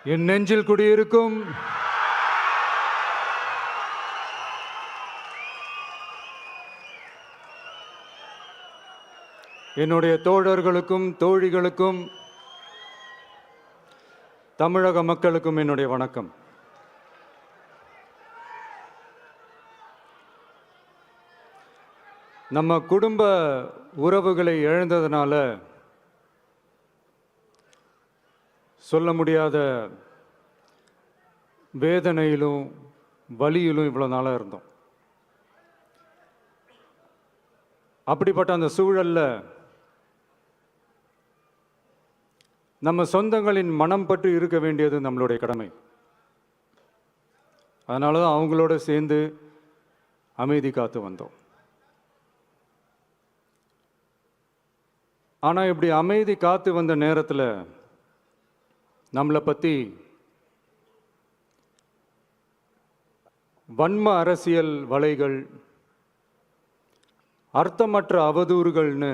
என் நெஞ்சில் குடியிருக்கும் என்னுடைய தோழர்களுக்கும் தோழிகளுக்கும் தமிழக மக்களுக்கும் என்னுடைய வணக்கம். நம்ம குடும்ப உறவுகளை இழந்ததுனால சொல்ல முடியாத வேதனையிலும் வலியிலும் இவ்வளோ நாளாக இருந்தோம். அப்படிப்பட்ட அந்த சூழல்ல நம்ம சொந்தங்களின் மனம் பற்றி இருக்க வேண்டியது நம்மளுடைய கடமை. அதனால தான் அவங்களோட சேர்ந்து அமைதி காத்து வந்தோம். ஆனால் இப்படி அமைதி காத்து வந்த நேரத்தில் நம்மளை பற்றி வன்ம அரசியல் வலைகள், அர்த்தமற்ற அவதூறுகள்னு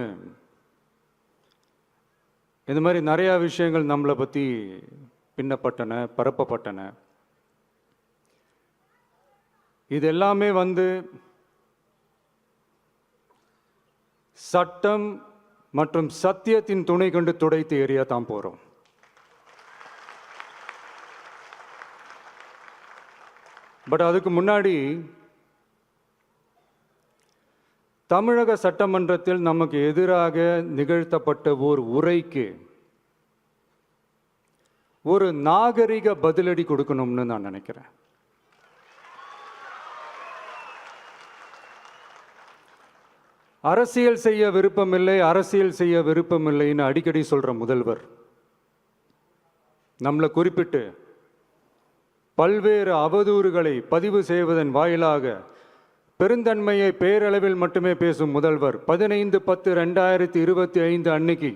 இந்த மாதிரி நிறையா விஷயங்கள் நம்மளை பற்றி பின்னப்பட்டன, பரப்பப்பட்டன. இது எல்லாமே சட்டம் மற்றும் சத்தியத்தின் துணை கொண்டு துடைத்து எறிய தான் போகிறோம். பட் அதுக்கு முன்னாடி தமிழக சட்டமன்றத்தில் நமக்கு எதிராக நிகழ்த்தப்பட்ட ஓர் உரைக்கு ஒரு நாகரிக பதிலடி கொடுக்கணும்னு நான் நினைக்கிறேன். அரசியல் செய்ய விருப்பமில்லை, அரசியல் செய்ய விருப்பமில்லைன்னு அடிக்கடி சொல்ற முதல்வர் நம்மளை குறிப்பிட்டு பல்வேறு அவதூறுகளை பதிவு செய்வதன் வாயிலாக பெருந்தன்மையை பேரளவில் மட்டுமே பேசும் முதல்வர் 15/10/2025 அன்னைக்கு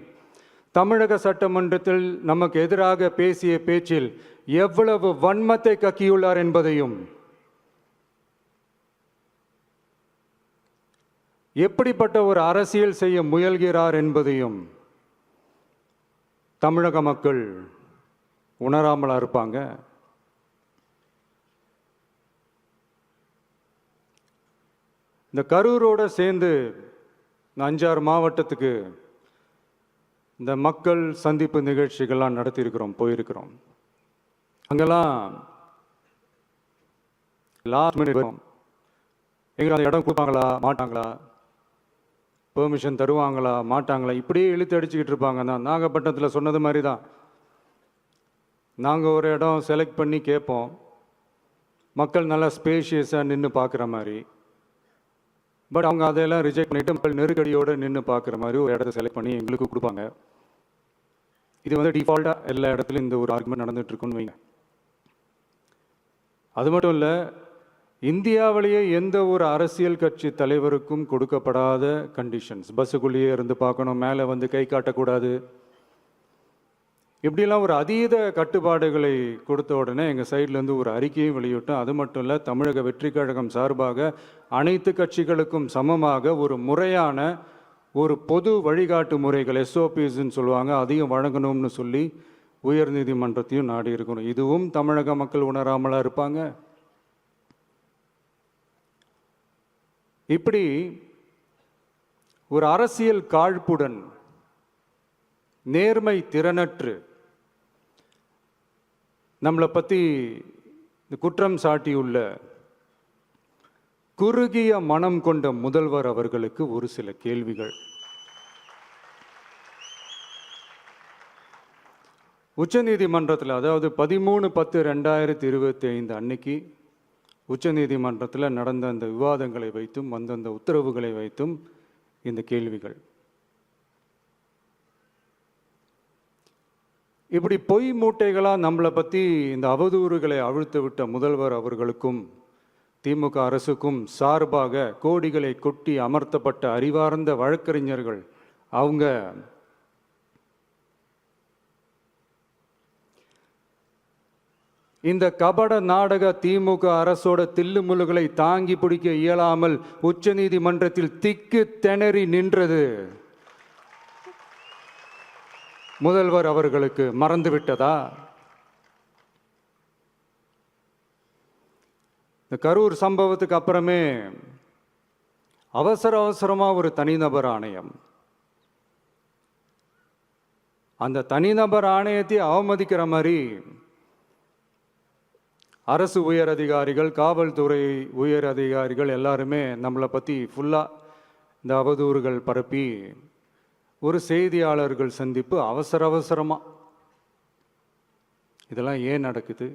தமிழக சட்டமன்றத்தில் நமக்கு எதிராக பேசிய பேச்சில் எவ்வளவு வன்மத்தை கக்கியுள்ளார் என்பதையும், எப்படிப்பட்ட ஒரு அரசியல் செய்ய முயல்கிறார் என்பதையும் தமிழக மக்கள் உணராமலா இருப்பாங்க? இந்த கரூரோடு சேர்ந்து 5-6 மாவட்டத்துக்கு இந்த மக்கள் சந்திப்பு நிகழ்ச்சிகள்லாம் நடத்தியிருக்கிறோம், போயிருக்கிறோம். அங்கெல்லாம் லாஸ்ட் மினிட் எங்களுக்கு அந்த இடம் கொடுப்பாங்களா மாட்டாங்களா, பெர்மிஷன் தருவாங்களா மாட்டாங்களா, இப்படியே இழுத்து அடிச்சுக்கிட்டு இருப்பாங்க. தான் நாகப்பட்டினத்தில் சொன்னது மாதிரி தான். நாங்கள் ஒரு இடம் செலக்ட் பண்ணி கேட்போம், மக்கள் நல்லா ஸ்பேஷியஸாக நின்று பார்க்குற மாதிரி. பட் அவங்க அதையெல்லாம் ரிஜெக்ட் பண்ணிவிட்டு மக்கள் நெருக்கடியோடு நின்று பார்க்குற மாதிரி ஒரு இடத்த செலக்ட் பண்ணி எங்களுக்கு கொடுப்பாங்க. இது டிஃபால்ட்டாக எல்லா இடத்துலையும் இந்த ஒரு ஆர்குமெண்ட் நடந்துகிட்ருக்குன்னு வைங்க. அது மட்டும் இல்லை, இந்தியாவிலேயே எந்த ஒரு அரசியல் கட்சி தலைவருக்கும் கொடுக்கப்படாத கண்டிஷன்ஸ். பஸ்ஸுக்குள்ளேயே இருந்து பார்க்கணும், மேலே கை காட்டக்கூடாது, இப்படிலாம் ஒரு அதீத கட்டுப்பாடுகளை கொடுத்த உடனே எங்கள் சைட்லேருந்து ஒரு அறிக்கையும் வெளியிட்டோம். அது மட்டும் இல்லை, தமிழக வெற்றி கழகம் சார்பாக அனைத்து கட்சிகளுக்கும் சமமாக ஒரு முறையான ஒரு பொது வழிகாட்டு முறைகள், SOPஸ்ன்னு சொல்லுவாங்க, அதையும் வழங்கணும்னு சொல்லி உயர்நீதிமன்றத்தையும் நாடி இருக்கணும். இதுவும் தமிழக மக்கள் உணராமலா இருப்பாங்க? இப்படி ஒரு அரசியல் காழ்ப்புடன், நேர்மை திறனற்று நம்மளை பற்றி குற்றம் சாட்டியுள்ள குறுகிய மனம் கொண்ட முதல்வர் அவர்களுக்கு ஒரு சில கேள்விகள். உச்சநீதிமன்றத்தில், அதாவது 13/10/2025 அன்னைக்கு உச்சநீதிமன்றத்தில் நடந்த அந்த விவாதங்களை வைத்தும் அந்த உத்தரவுகளை வைத்தும் இந்த கேள்விகள். இப்படி பொய் மூட்டைகளாக நம்மளை பற்றி இந்த அவதூறுகளை அவிழ்த்து விட்ட முதல்வர் அவர்களுக்கும் திமுக அரசுக்கும் சார்பாக கோடிகளை கொட்டி அமர்த்தப்பட்ட அறிவார்ந்த வழக்கறிஞர்கள் அவங்க இந்த கபட நாடக திமுக அரசோட தில்லுமுல்லுகளை தாங்கி பிடிக்க இயலாமல் உச்சநீதிமன்றத்தில் திக்கு திணறி நின்றது முதல்வர் அவர்களுக்கு மறந்துவிட்டதா? இந்த கரூர் சம்பவத்துக்கு அப்புறமே அவசரமாக ஒரு தனிநபர் ஆணையம், அந்த தனிநபர் ஆணையத்தை அவமதிக்கிற மாதிரி அரசு உயர் அதிகாரிகள், காவல்துறை உயர் அதிகாரிகள் எல்லாருமே நம்மளை பற்றி ஃபுல்லாக இந்த அவதூறுகள் பரப்பி ஒரு செய்தியாளர்கள் சந்திப்பு அவசரமாக. இதெல்லாம் ஏன் நடக்குது?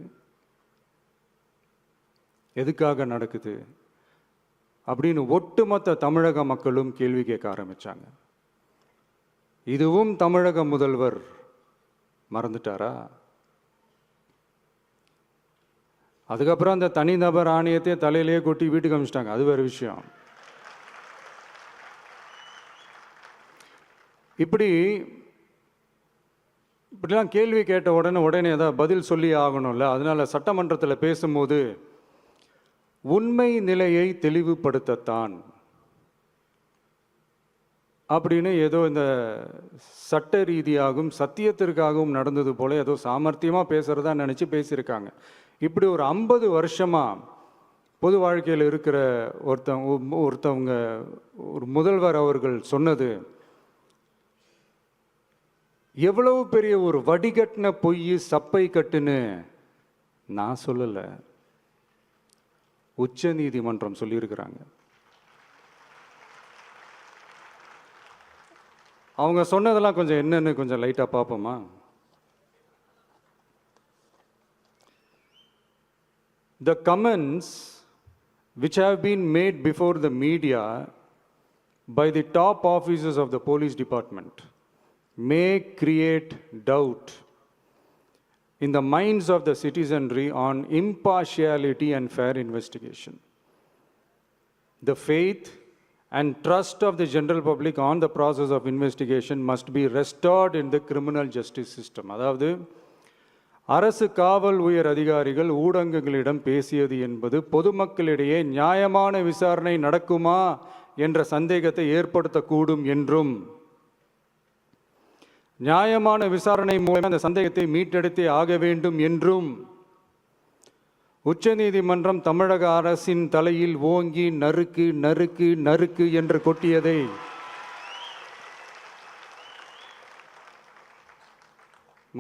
எதுக்காக நடக்குது அப்படின்னு ஒட்டுமொத்த தமிழக மக்களும் கேள்வி கேட்க ஆரம்பிச்சாங்க. இதுவும் தமிழக முதல்வர் மறந்துட்டாரா? அதுக்கப்புறம் அந்த தனிநபர் ஆணையத்தை தலையிலேயே கொட்டி வீட்டுக்கு அனுப்பிச்சிட்டாங்க. அது வேறு விஷயம். இப்படிலாம் கேள்வி கேட்ட உடனே ஏதாவது பதில் சொல்லி ஆகணும்ல. அதனால சட்டமன்றத்தில் பேசும்போது உண்மை நிலையை தெளிவுபடுத்தத்தான் அப்படின்னு ஏதோ இந்த சட்ட ரீதியாகவும் சத்தியத்திற்காகவும் நடந்தது போல ஏதோ சாமர்த்தியமாக பேசுகிறதா நினச்சி பேசியிருக்காங்க. இப்படி ஒரு 50 வருஷமாக பொது வாழ்க்கையில் இருக்கிற ஒருத்தவங்க ஒரு முதல்வர் அவர்கள் சொன்னது எவ்வளவு பெரிய ஒரு வடிகட்டின பொய், சப்பை கட்டுன்னு நான் சொல்லலை, உச்ச நீதிமன்றம் சொல்லியிருக்கிறாங்க. அவங்க சொன்னதெல்லாம் கொஞ்சம் என்னன்னு கொஞ்சம் லைட்டாக பார்ப்போமா? The comments which have been made before the media by the top officers of the police department may create doubt in the minds of the citizenry on impartiality and fair investigation. The faith and trust of the general public on the process of investigation must be restored in the criminal justice system. அதாவது அரசு காவல் உயர் அதிகாரிகள் ஊடகங்களிடம் பேசியது என்பது பொதுமக்களிடையே நியாயமான விசாரணை நடக்குமா என்ற சந்தேகத்தை ஏற்படுத்தக்கூடும் என்றும், நியாயமான விசாரணை மூலம் அந்த சந்தேகத்தை மீட்டெடுத்தே ஆக வேண்டும் என்றும் உச்சநீதிமன்றம் தமிழக அரசின் தலையில் ஓங்கி நறுக்கு நறுக்கு நறுக்கு என்று கொட்டியதை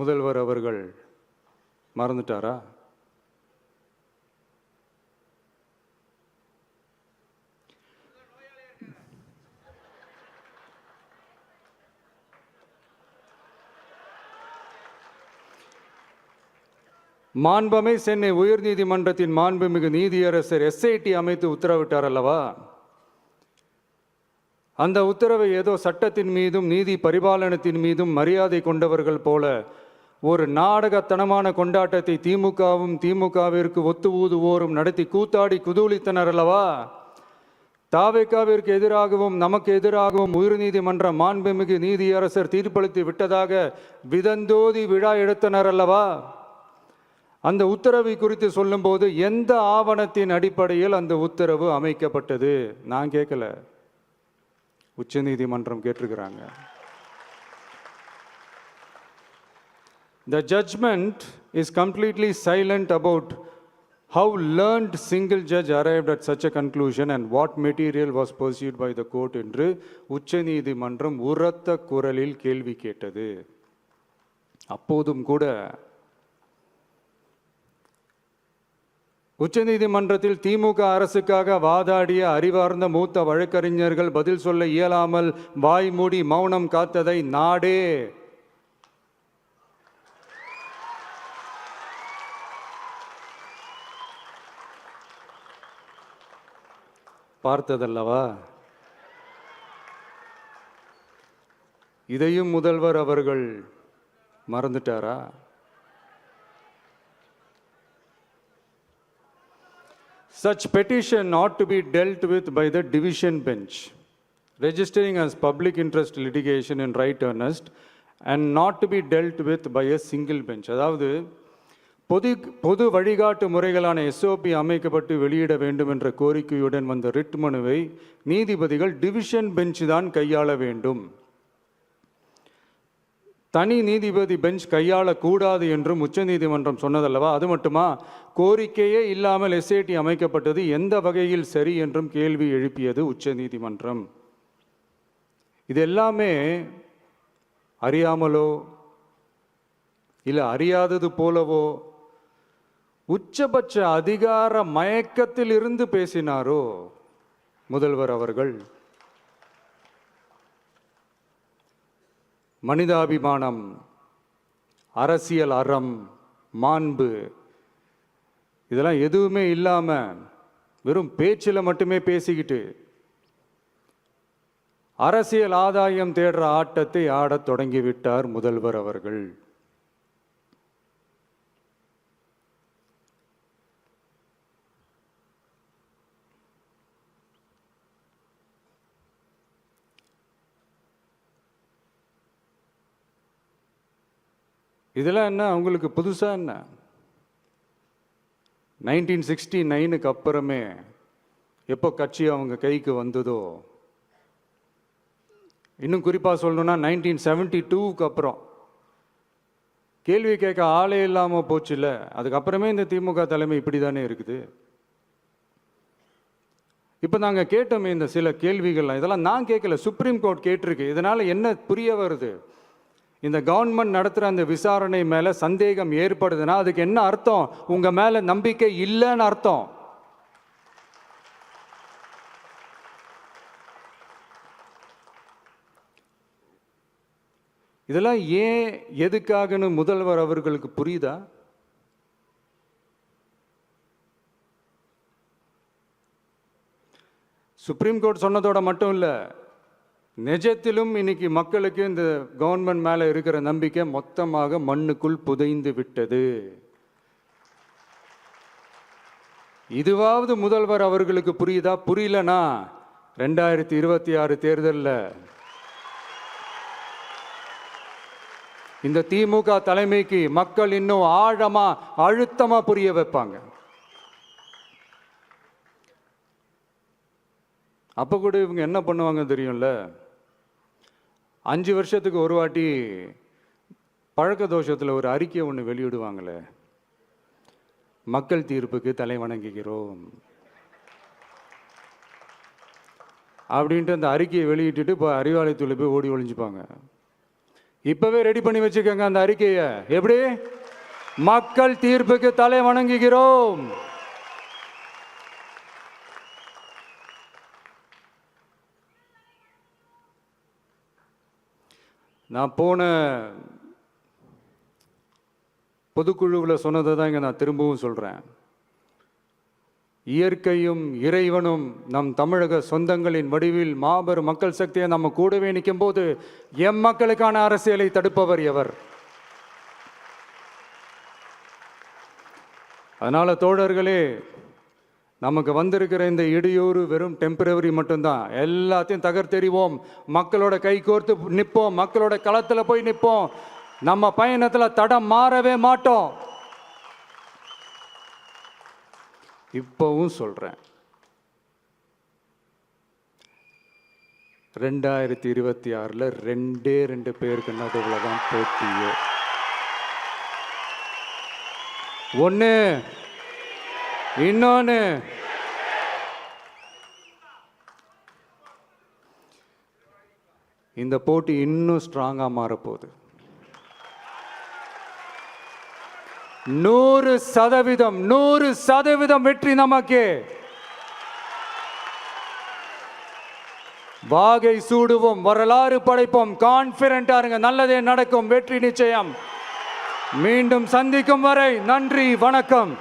முதல்வர் அவர்கள் மறந்துட்டாரா? மாண்பமை சென்னை உயர்நீதிமன்றத்தின் மாண்புமிகு நீதியரசர் SIT அமைத்து உத்தரவிட்டார் அல்லவா? அந்த உத்தரவை ஏதோ சட்டத்தின் மீதும் நீதி பரிபாலனத்தின் மீதும் மரியாதை கொண்டவர்கள் போல ஒரு நாடகத்தனமான கொண்டாட்டத்தை திமுகவும் திமுகவிற்கு ஒத்து ஊதுவோரும் நடத்தி கூத்தாடி குதூளித்தனர் அல்லவா? தாவேகாவிற்கு எதிராகவும் நமக்கு எதிராகவும் உயர்நீதிமன்ற மாண்புமிகு நீதியரசர் தீர்ப்பளித்து விட்டதாக விதந்தோதி விழா எடுத்தனர் அல்லவா? அந்த உத்தரவை குறித்து சொல்லும்போது எந்த ஆவணத்தின் அடிப்படையில் அந்த உத்தரவு அமைக்கப்பட்டது? நான் கேட்கல, உச்சநீதிமன்றம் கேட்டிருக்கிறாங்க. The judgment is completely silent about how learned single judge arrived at such a conclusion and what material was pursued by the court என்று உச்சநீதிமன்றம் உரத்த குரலில் கேள்வி கேட்டது. அப்போதும் கூட உச்சநீதிமன்றத்தில் திமுக அரசுக்காக வாதாடிய அறிவார்ந்த மூத்த வழக்கறிஞர்கள் பதில் சொல்ல இயலாமல் வாய் மூடி மௌனம் காத்ததை நாடே பார்த்ததல்லவா? இதையும் முதல்வர் அவர்கள் மறந்துட்டாரா? Such petition ought to be dealt with by the division bench, registering as public interest litigation in right earnest and not to be dealt with by a single bench. அதாவது பொது வழிகாட்டு முறைகளான SOP அமைக்கப்பட்டு வெளியிட வேண்டும் என்ற கோரிக்கையுடன் வந்த ரிட் மனுவை நீதிபதிகள் டிவிஷன் பெஞ்ச் தான் கையாள வேண்டும். தனி நீதிபதி பெஞ்ச் கையாளக்கூடாது என்றும் உச்சநீதிமன்றம் சொன்னதல்லவா? அது மட்டுமா, கோரிக்கையே இல்லாமல் எஸ்ஐடி அமைக்கப்பட்டது எந்த வகையில் சரி என்றும் கேள்வி எழுப்பியது உச்சநீதிமன்றம். இது எல்லாமே அறியாமலோ இல்லை அறியாதது போலவோ உச்சபட்ச அதிகார மயக்கத்தில் இருந்து பேசினாரோ முதல்வர் அவர்கள்? மனிதாபிமானம், அரசியல் அறம், மாண்பு இதெல்லாம் எதுவுமே இல்லாம வெறும் பேச்சில் மட்டுமே பேசிக்கிட்டு அரசியல் ஆதாயம் தேடுற ஆட்டத்தை ஆடத் தொடங்கிவிட்டார் முதல்வர் அவர்கள். இதெல்லாம் என்ன அவங்களுக்கு புதுசா என்ன? 1969க்கு அப்புறமே எப்போ கட்சி அவங்க கைக்கு வந்ததோ, இன்னும் குறிப்பாக சொல்லணும்னா 1972க்கு அப்புறம் கேள்வி கேட்க ஆளே இல்லாமல் போச்சுல்ல, அதுக்கப்புறமே இந்த திமுக தலைமை இப்படி தானே இருக்குது. இப்போ நாங்கள் கேட்டோமே இந்த சில கேள்விகள்லாம், இதெல்லாம் நான் கேட்கல, சுப்ரீம் கோர்ட் கேட்டிருக்கு. இதனால் என்ன புரிய வருது? இந்த கவர்மெண்ட் நடத்துகிற அந்த விசாரணை மேலே சந்தேகம் ஏற்படுதுன்னா அதுக்கு என்ன அர்த்தம்? உங்கள் மேலே நம்பிக்கை இல்லைன்னு அர்த்தம். இதெல்லாம் ஏன் எதுக்காகன்னு முதல்வர் அவர்களுக்கு புரியுதா? சுப்ரீம் கோர்ட் சொன்னதோட மட்டும் இல்லை, நிஜத்திலும் இன்னைக்கு மக்களுக்கு இந்த கவர்மெண்ட் மேலே இருக்கிற நம்பிக்கை மொத்தமாக மண்ணுக்குள் புதைந்து விட்டது. இதுவாவது முதல்வர் அவர்களுக்கு புரியுதா? புரியலனா 2026 தேர்தலில் இந்த திமுக தலைமைக்கு மக்கள் இன்னும் ஆழமா அழுத்தமா புரிய வைப்பாங்க. அப்ப கூட இவங்க என்ன பண்ணுவாங்க தெரியும்ல, 5 வருஷத்துக்கு ஒரு வாட்டி பழக்க தோஷத்தில் ஒரு அறிக்கை ஒன்று வெளியிடுவாங்களே, மக்கள் தீர்ப்புக்கு தலை வணங்குகிறோம் அப்படின்ட்டு அந்த அறிக்கையை வெளியிட்டுட்டு இப்போ அறிவாலயத்தில் போய் ஓடி ஒளிஞ்சுப்பாங்க. இப்பவே ரெடி பண்ணி வச்சுக்கோங்க அந்த அறிக்கையை. எப்படி? மக்கள் தீர்ப்புக்கு தலை வணங்குகிறோம். நான் போன பொதுக்குழுவில் சொன்னதை தான் இங்கே நான் திரும்பவும் சொல்கிறேன். இயற்கையும் இறைவனும் நம் தமிழக சொந்தங்களின் வடிவில் மாபெரும் மக்கள் சக்தியை நம்ம கூடவே நிற்கும் போது எம் மக்களுக்கான அரசியலை தடுப்பவர் எவர்? அதனால தோழர்களே, நமக்கு வந்திருக்கிற இந்த இடையூறு வெறும் டெம்பரவரி மட்டும்தான். எல்லாத்தையும் தகர்த்தெறிவோம், மக்களோட கை கோர்த்து நிற்போம், மக்களோட களத்தில் போய் நிற்போம். நம்ம பயணத்தில் தடம் மாறவே மாட்டோம். இப்பவும் சொல்றேன், 2026ல் 2 பேருக்கு நடுவில் தான் போட்டியே. ஒன்று, இன்னொன்று இந்த போட்டி இன்னும் ஸ்ட்ராங்கா மாறப்போகுது. 100% வெற்றி நமக்கு. வாகை சூடுவோம், வரலாறு படைப்போம். கான்பிடென்ட்டா இருங்க, நல்லதே நடக்கும், வெற்றி நிச்சயம். மீண்டும் சந்திக்கும் வரை நன்றி, வணக்கம்.